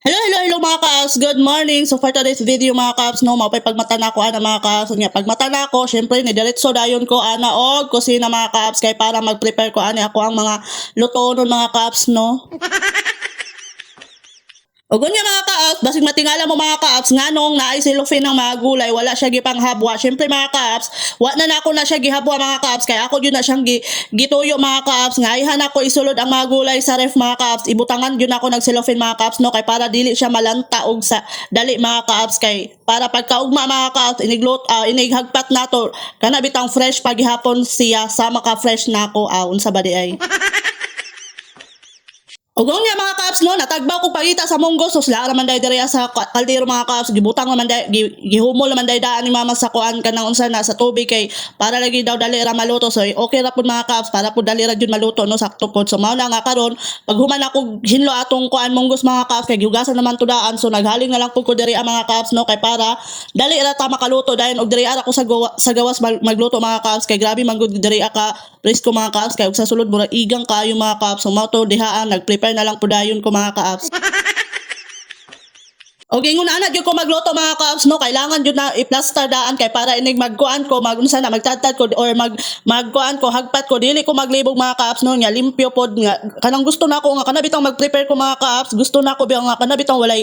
Hello mga kaabs, good morning. So for today's video mga kaabs, no, maupay pagmata na ko ana mga kaabs. Nga pagmata na ko, syempre ni diretso dayon ko ana og kusina mga kaabs kay para mag-prepare ko ani ako ang mga luto nun mga kaabs, no. O gunya mga ka-apps, basig matingala mo mga ka-apps, nga nung naay silufin ng mga gulay, wala siya gipang habwa. Siyempre mga ka-apps, wa na nako na siya gihabwa mga ka-apps, kaya ako yun na siyang gituyo mga ka-apps. Nga ihan ako isulod ang mga gulay sa ref mga ka-apps, ibutangan yun ako nagsilufin mga ka-apps, no, kay para dili siya malanta og sa dali mga ka-apps, kay para pagkaugma mga ka-apps, inighagpat nato, kana bitang fresh paghihapon siya, sama ka fresh nako, unsa ba di ay. Ugong niya mga kaps no, natagbaw ko pagita sa munggo, so sila naman dahil diri sa kaldero mga kaps, gibutang naman dahil, gihumol naman dahil daan ni mama sa kuan ka ng unsa na sa tubig kay para lagi daw dali ra maluto, so okay ra pud mga kaps, para pud dali ra jud maluto no, sakto pod. So mao na nga karon, pag human ako hinlo atong kuan munggos mga kaps, kay giugasan naman tudaan, so naghaling na lang pud ko diri ang mga kaps no, kay para dali ra ta makaluto dahil og diri ara ko sa gawas magluto mga kaps, kay grabe man gud diri aka presko mga kaps, kay og sa sulod murag igang kaayo mga kaps, so mao to dihaan nagprepare na lang po dayon ko mga ka-apps. Okay, nguna na jud ko magluto mga ka-apps no, kailangan jud na i-plaster daan kay para inig magkuan ko, magunsa na magtadtad ko or magkuan ko, hagpat ko, dili ko maglibog mga ka-apps no, nya limpyo pod nga kanang gusto nako nga kanabitang mag-prepare ko mga ka-apps, gusto nako biya nga kanabitang walay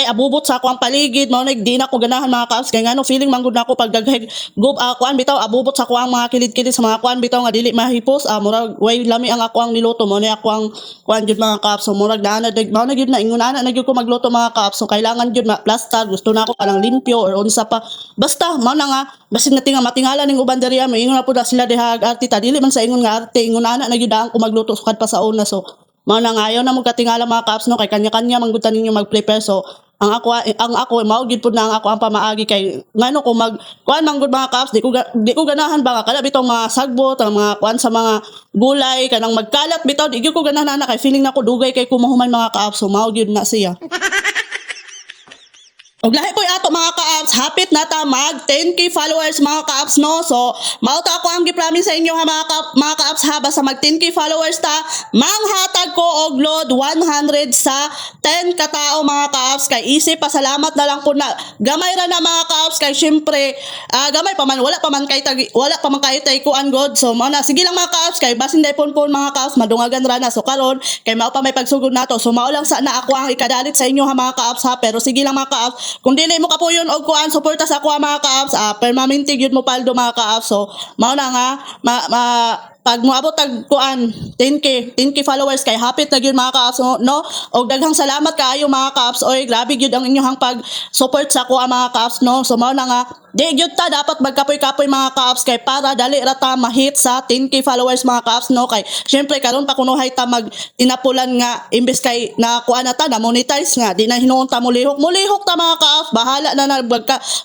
abubot sa ako ang paligid, mao nag di na ko ganahan mga ka-apps, kay ngano feeling man gud nako pag dagheg kuan bitaw abubot sa ako ang mga kilid-kilid sa mga kuan bitaw nga dili mahipos, murag way lami ang ako ang niluto mo ni ako ang kuan jud mga ka-apps, so murag naa na mao na gyud na inguna na gyud ko magluto mga ka-apps, so kailangan jud ma-plaster, gusto na ako parang limpyo or unsa pa. Basta mao na nga basin nating matingala ning uban diri mo ingon na pud sila diha artista, dili man sa ingon nga arte, ingon ana na gyud ko magluto sukad pa sa una. So mao na nga ayaw na mo katingala mga kaps no, kay kanya-kanya man gud ninyo mag-prepare. So ang ako mao gid pud na ang ako ang pamaagi kay ngano ko mag kuan man gud mga kaps, di ko ganahan ba nga kada bitong mga sagbot ang mga kuan sa mga gulay kanang magkalat bitaw, di gyud ko ganahan na kay feeling nako dugay kay kumahuman mga kaps, so mao gyud na siya. Og lahi po ato mga ka-apps, hapit na ta mag 10k followers mga ka-apps no. So mao ta ako ang gi-promise sa inyo ha mga ka-apps ha, basta mag 10k followers ta, manghatag ko og load 100 sa 10 katao mga ka-apps, kay isip pasalamat na lang po na gamay ra na mga ka-apps, kay syempre gamay pa man wala pa man kay tay kuan god. So mao na sige lang mga ka-apps, kay basin day pon mga ka-apps madungagan ra na, so karon kay mao pa may pagsugod nato, so mao lang sana ako ang ikadalit sa inyo ha mga ka-apps ha, pero sige lang mga ka-apps, kung dili mo kapuyon og kuan suporta sa ako mga ka-apps, permanente gyud mo paldo mga ka-apps. So mao na nga pag moabot tag kuan 10k followers kay hapit na gyud mga ka-apps no. Og daghang salamat kaayo mga ka-apps, oy grabe gyud ang inyong pag support sa ako mga ka-apps no. So mao na nga di gyud ta dapat magkapoy-kapoy mga ka-apps, kay para dali ra ta ma-hit sa 10k followers mga ka-apps no, kay syempre karon pa kuno hay ta mag tinapulan nga imbes kay na kuan na ta na monetize nga di na hinuon ta mulihok ta mga ka-apps, bahala na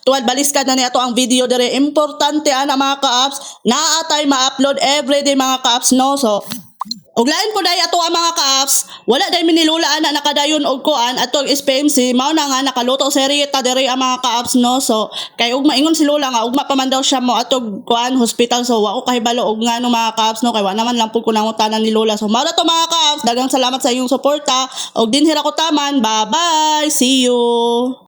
tuwad baliskan na ni ato ang video dire. Importante ana mga ka-apps naa tay ma-upload everyday mga ka-apps no. So og lain po dai ato ang mga ka-apps, wala dai minilulaan na nakadayon og kuan atong SPMC, mao na nga nakaluto serye ta diri ang mga ka-apps no. So kay ug maingon si Lola nga ugma pa man daw siya mo atog kuan hospital, so wa ko kahibalo og ngano mga ka-apps no, kay wa naman lang pud ko nangutanan ni Lola. So mao na to mga ka-apps, daghang salamat sa inyong suporta og dinhira ko taman, bye bye, see you.